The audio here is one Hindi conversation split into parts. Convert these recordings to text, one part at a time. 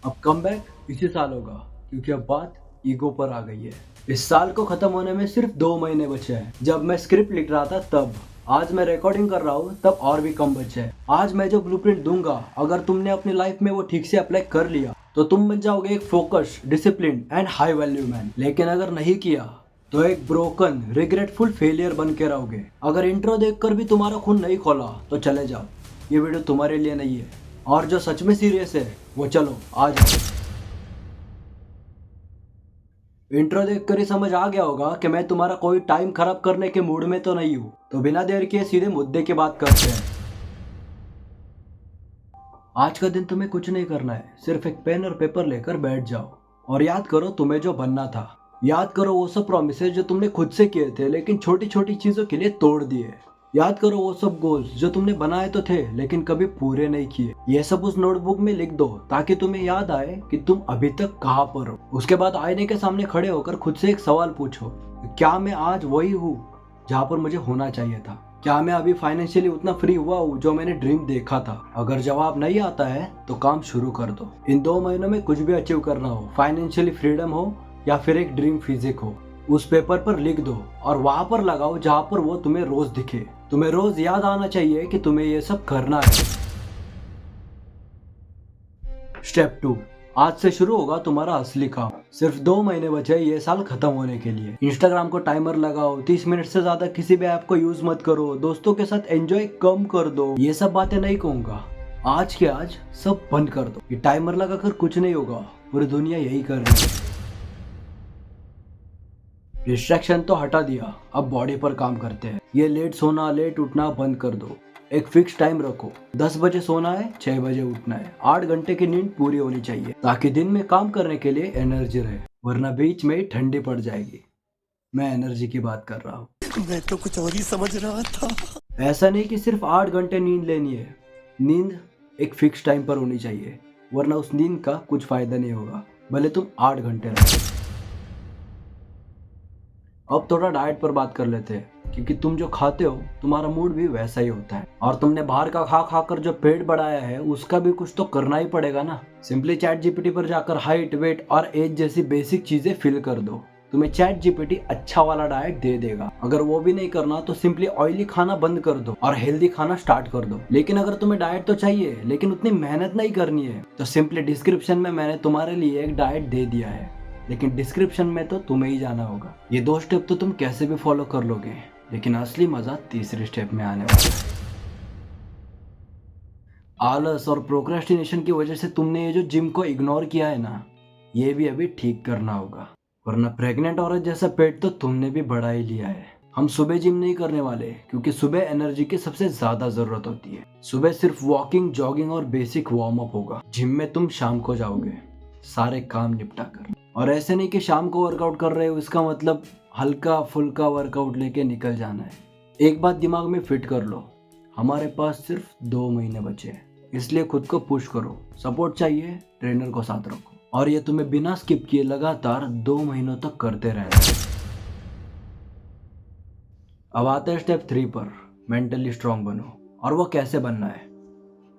अब कमबैक इसी साल होगा, क्योंकि अब बात ईगो पर आ गई है। इस साल को खत्म होने में सिर्फ 2 महीने बचे हैं। जब मैं स्क्रिप्ट लिख रहा था तब, आज मैं रिकॉर्डिंग कर रहा हूँ तब और भी कम बचे हैं। आज मैं जो ब्लूप्रिंट दूंगा, अगर तुमने अपनी लाइफ में वो ठीक से अप्लाई कर लिया तो तुम बन जाओगे एक focus, discipline and high value man. लेकिन अगर नहीं किया तो एक ब्रोकन, रिग्रेटफुल फेलियर बन के रहोगे। अगर इंट्रो देखकर भी तुम्हारा खून नहीं खोला तो चले जाओ, ये वीडियो तुम्हारे लिए नहीं है। और जो सच में सीरियस है वो चलो आ जाओ। इंट्रो देखकर ही समझ आ गया होगा कि मैं तुम्हारा कोई टाइम खराब करने के मूड में तो नहीं हूँ। तो बिना देर किए सीधे मुद्दे की बात करते हैं। आज का दिन तुम्हें कुछ नहीं करना है, सिर्फ एक पेन और पेपर लेकर बैठ जाओ और याद करो तुम्हें जो बनना था। याद करो वो सब प्रॉमिसेस जो तुमने खुद से किए थे लेकिन छोटी छोटी चीजों के लिए तोड़ दिए। याद करो वो सब गोल्स जो तुमने बनाए तो थे लेकिन कभी पूरे नहीं किए। ये सब उस नोटबुक में लिख दो ताकि तुम्हें याद आए कि तुम अभी तक कहाँ पर हो। उसके बाद आईने के सामने खड़े होकर खुद से एक सवाल पूछो, क्या मैं आज वही हूँ जहाँ पर मुझे होना चाहिए था? क्या मैं अभी फाइनेंशियली उतना फ्री हुआ हूँ जो मैंने ड्रीम देखा था? अगर जवाब नहीं आता है तो काम शुरू कर दो। इन 2 महीनों में कुछ भी अचीव करना हो, फाइनेंशियली फ्रीडम हो या फिर एक ड्रीम फिजिक हो, उस पेपर पर लिख दो और वहां पर लगाओ जहां पर वो तुम्हें रोज दिखे। तुम्हें रोज याद आना चाहिए कि तुम्हें ये सब करना है। स्टेप 2, आज से शुरू होगा तुम्हारा असली काम। सिर्फ 2 महीने बचे ये साल खत्म होने के लिए। इंस्टाग्राम को टाइमर लगाओ, 30 मिनट से ज्यादा किसी भी ऐप को यूज मत करो, दोस्तों के साथ एंजॉय कम कर दो। ये सब बातें नहीं कहूंगा, आज के आज सब बंद कर दो। ये टाइमर लगाकर कुछ नहीं होगा, पूरी दुनिया यही कर रही है। डिस्ट्रैक्शन तो हटा दिया, अब बॉडी पर काम करते हैं। ये लेट सोना लेट उठना बंद कर दो। एक फिक्स टाइम रखो, 10 बजे सोना है, 6 बजे उठना है। 8 घंटे की नींद पूरी होनी चाहिए ताकि दिन में काम करने के लिए एनर्जी रहे, वरना बीच में ही ठंडी पड़ जाएगी। मैं एनर्जी की बात कर रहा हूँ। मैं तो कुछ और ही समझ रहा था। ऐसा नहीं कि सिर्फ 8 घंटे नींद लेनी है, नींद एक फिक्स टाइम पर होनी चाहिए, वरना उस नींद का कुछ फायदा नहीं होगा भले तुम 8 घंटे रहो। अब थोड़ा डाइट पर बात कर लेते हैं, क्योंकि तुम जो खाते हो तुम्हारा मूड भी वैसा ही होता है। और तुमने बाहर का खा खा कर जो पेट बढ़ाया है उसका भी कुछ तो करना ही पड़ेगा ना। सिंपली चैट जीपीटी पर जाकर हाइट, वेट और एज जैसी बेसिक चीजें फिल कर दो। तुम्हें चैट जीपीटी अच्छा वाला डाइट दे देगा। अगर वो भी नहीं करना तो सिंपली ऑयली खाना बंद कर दो और हेल्दी खाना स्टार्ट कर दो। लेकिन अगर तुम्हें डाइट तो चाहिए लेकिन उतनी मेहनत नहीं करनी है तो सिंपली डिस्क्रिप्शन में मैंने तुम्हारे लिए एक डाइट दे दिया है, लेकिन डिस्क्रिप्शन में तो तुम्हें ही जाना होगा। ये 2 स्टेप तो तुम कैसे भी फॉलो कर लोगे, लेकिन असली मजा तीसरे स्टेप में आने वाला है। आलस और प्रोक्रेस्टिनेशन की वजह से तुमने ये जो जिम को इग्नोर किया है ना, ये भी अभी ठीक करना होगा, वरना प्रेग्नेंट औरत जैसा पेट तो तुमने भी बढ़ा ही लिया है। हम सुबह जिम नहीं करने वाले, क्योंकि सुबह एनर्जी की सबसे ज्यादा जरूरत होती है। सुबह सिर्फ वॉकिंग, जॉगिंग और बेसिक वार्म अप होगा। जिम में तुम शाम को जाओगे, सारे काम निपटा कर। और ऐसे नहीं कि शाम को वर्कआउट कर रहे हो इसका मतलब हल्का फुल्का वर्कआउट लेके निकल जाना है। एक बात दिमाग में फिट कर लो, हमारे पास सिर्फ 2 महीने बचे हैं, इसलिए खुद को पुश करो। सपोर्ट चाहिए, ट्रेनर को साथ रखो, और ये तुम्हें बिना स्किप किए लगातार 2 महीनों तक करते रहना है। अब आते हैं स्टेप 3 पर, मेंटली स्ट्रांग बनो। और वो कैसे बनना है?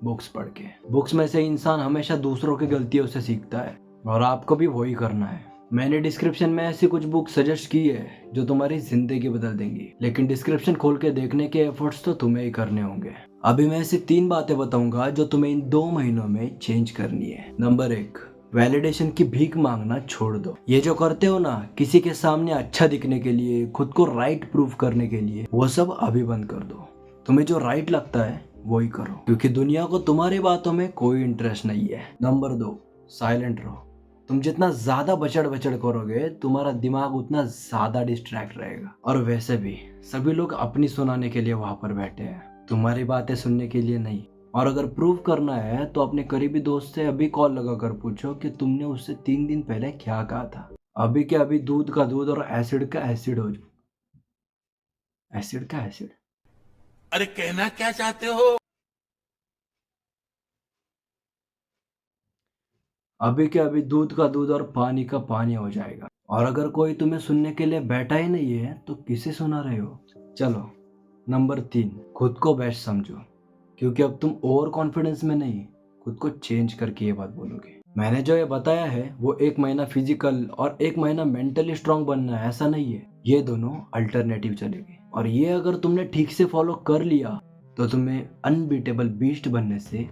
बुक्स पढ़ के। बुक्स में से इंसान हमेशा दूसरों की गलतियों से सीखता है, और आपको भी वही करना है। मैंने डिस्क्रिप्शन में ऐसी कुछ बुक सजेस्ट की है जो तुम्हारी जिंदगी बदल देंगी, लेकिन डिस्क्रिप्शन खोल के देखने के एफर्ट्स तो तुम्हें ही करने होंगे। अभी मैं ऐसी 3 बातें बताऊंगा जो तुम्हें इन 2 महीनों में चेंज करनी है। नंबर 1, वैलिडेशन की भीख मांगना छोड़ दो। ये जो करते हो ना, किसी के सामने अच्छा दिखने के लिए, खुद को राइट प्रूफ करने के लिए, वो सब अभी बंद कर दो। तुम्हें जो राइट लगता है वही करो, क्योंकि दुनिया को तुम्हारी बातों में कोई इंटरेस्ट नहीं है। नंबर 2, साइलेंट रहो। तुम जितना ज्यादा बचड़ बचड़ करोगे तुम्हारा दिमाग उतना ज्यादा डिस्ट्रैक्ट रहेगा। और वैसे भी सभी लोग अपनी सुनाने के लिए वहां पर बैठे हैं, तुम्हारी बातें सुनने के लिए नहीं। और अगर प्रूव करना है तो अपने करीबी दोस्त से अभी कॉल लगाकर पूछो कि तुमने उससे 3 दिन पहले क्या कहा था। अभी के अभी दूध का दूध और एसिड का एसिड हो जाओ। एसिड का एसिड। अरे कहना क्या चाहते हो? अभी के अभी दूध का दूध और पानी का पानी हो जाएगा। और अगर कोई तुम्हें सुनने के लिए बैठा ही नहीं है तो किसे सुना रहे हो? चलो, नंबर 3, खुद को बेस्ट समझो, क्योंकि अब तुम ओवर कॉन्फिडेंस में नहीं, खुद को चेंज करके ये बात बोलोगे। मैंने जो ये बताया है वो 1 महीना फिजिकल और 1 महीना मेंटली स्ट्रांग बनना है ऐसा नहीं है। ये दोनों अल्टरनेटिव चलेगी और ये अगर तुमने ठीक से फॉलो कर लिया तो तुम्हें अनबीटेबल बीस्ट बनने से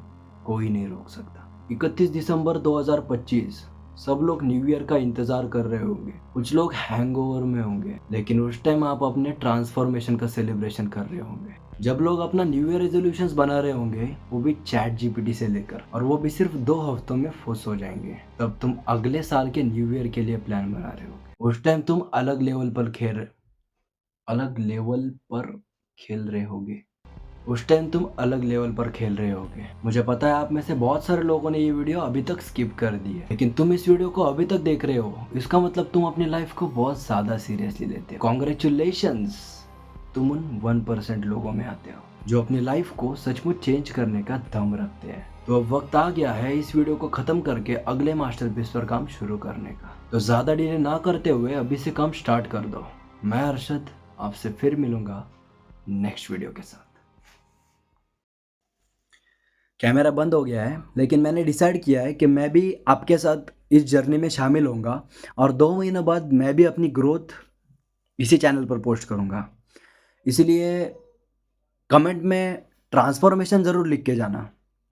कोई नहीं रोक सकता। 31 दिसंबर 2025 सब लोग न्यू ईयर का इंतजार कर रहे होंगे, कुछ लोग हैंगओवर में होंगे, लेकिन उस टाइम आप अपने ट्रांसफॉर्मेशन का सेलिब्रेशन कर रहे होंगे। जब लोग अपना न्यू ईयर रेजोल्यूशंस बना रहे होंगे वो भी चैट जीपीटी से लेकर, और वो भी सिर्फ 2 हफ्तों में फुस हो जाएंगे, तब तुम अगले साल के न्यू ईयर के लिए प्लान बना रहे होगे। उस टाइम तुम अलग लेवल पर खेल रहे होगे। मुझे पता है आप में से बहुत सारे लोगों ने ये वीडियो अभी तक स्किप कर दी है, लेकिन तुम इस वीडियो को अभी तक देख रहे हो, इसका मतलब तुम अपनी लाइफ को बहुत ज़्यादा सीरियसली लेते हो। कॉन्ग्रेचुलेशंस, तुम उन 1% लोगों में आते हो जो अपनी लाइफ को सचमुच चेंज करने का दम रखते हैं। तो अब वक्त आ गया है इस वीडियो को ख़त्म करके अगले मास्टरपीस पर काम शुरू करने का। तो ज़्यादा डिले ना करते हुए अभी से काम स्टार्ट कर दो। मैं अरशद आपसे फिर मिलूंगा नेक्स्ट वीडियो के साथ। कैमरा बंद हो गया है, लेकिन मैंने डिसाइड किया है कि मैं भी आपके साथ इस जर्नी में शामिल होऊंगा और 2 महीने बाद मैं भी अपनी ग्रोथ इसी चैनल पर पोस्ट करूंगा। इसीलिए कमेंट में ट्रांसफॉर्मेशन ज़रूर लिख के जाना।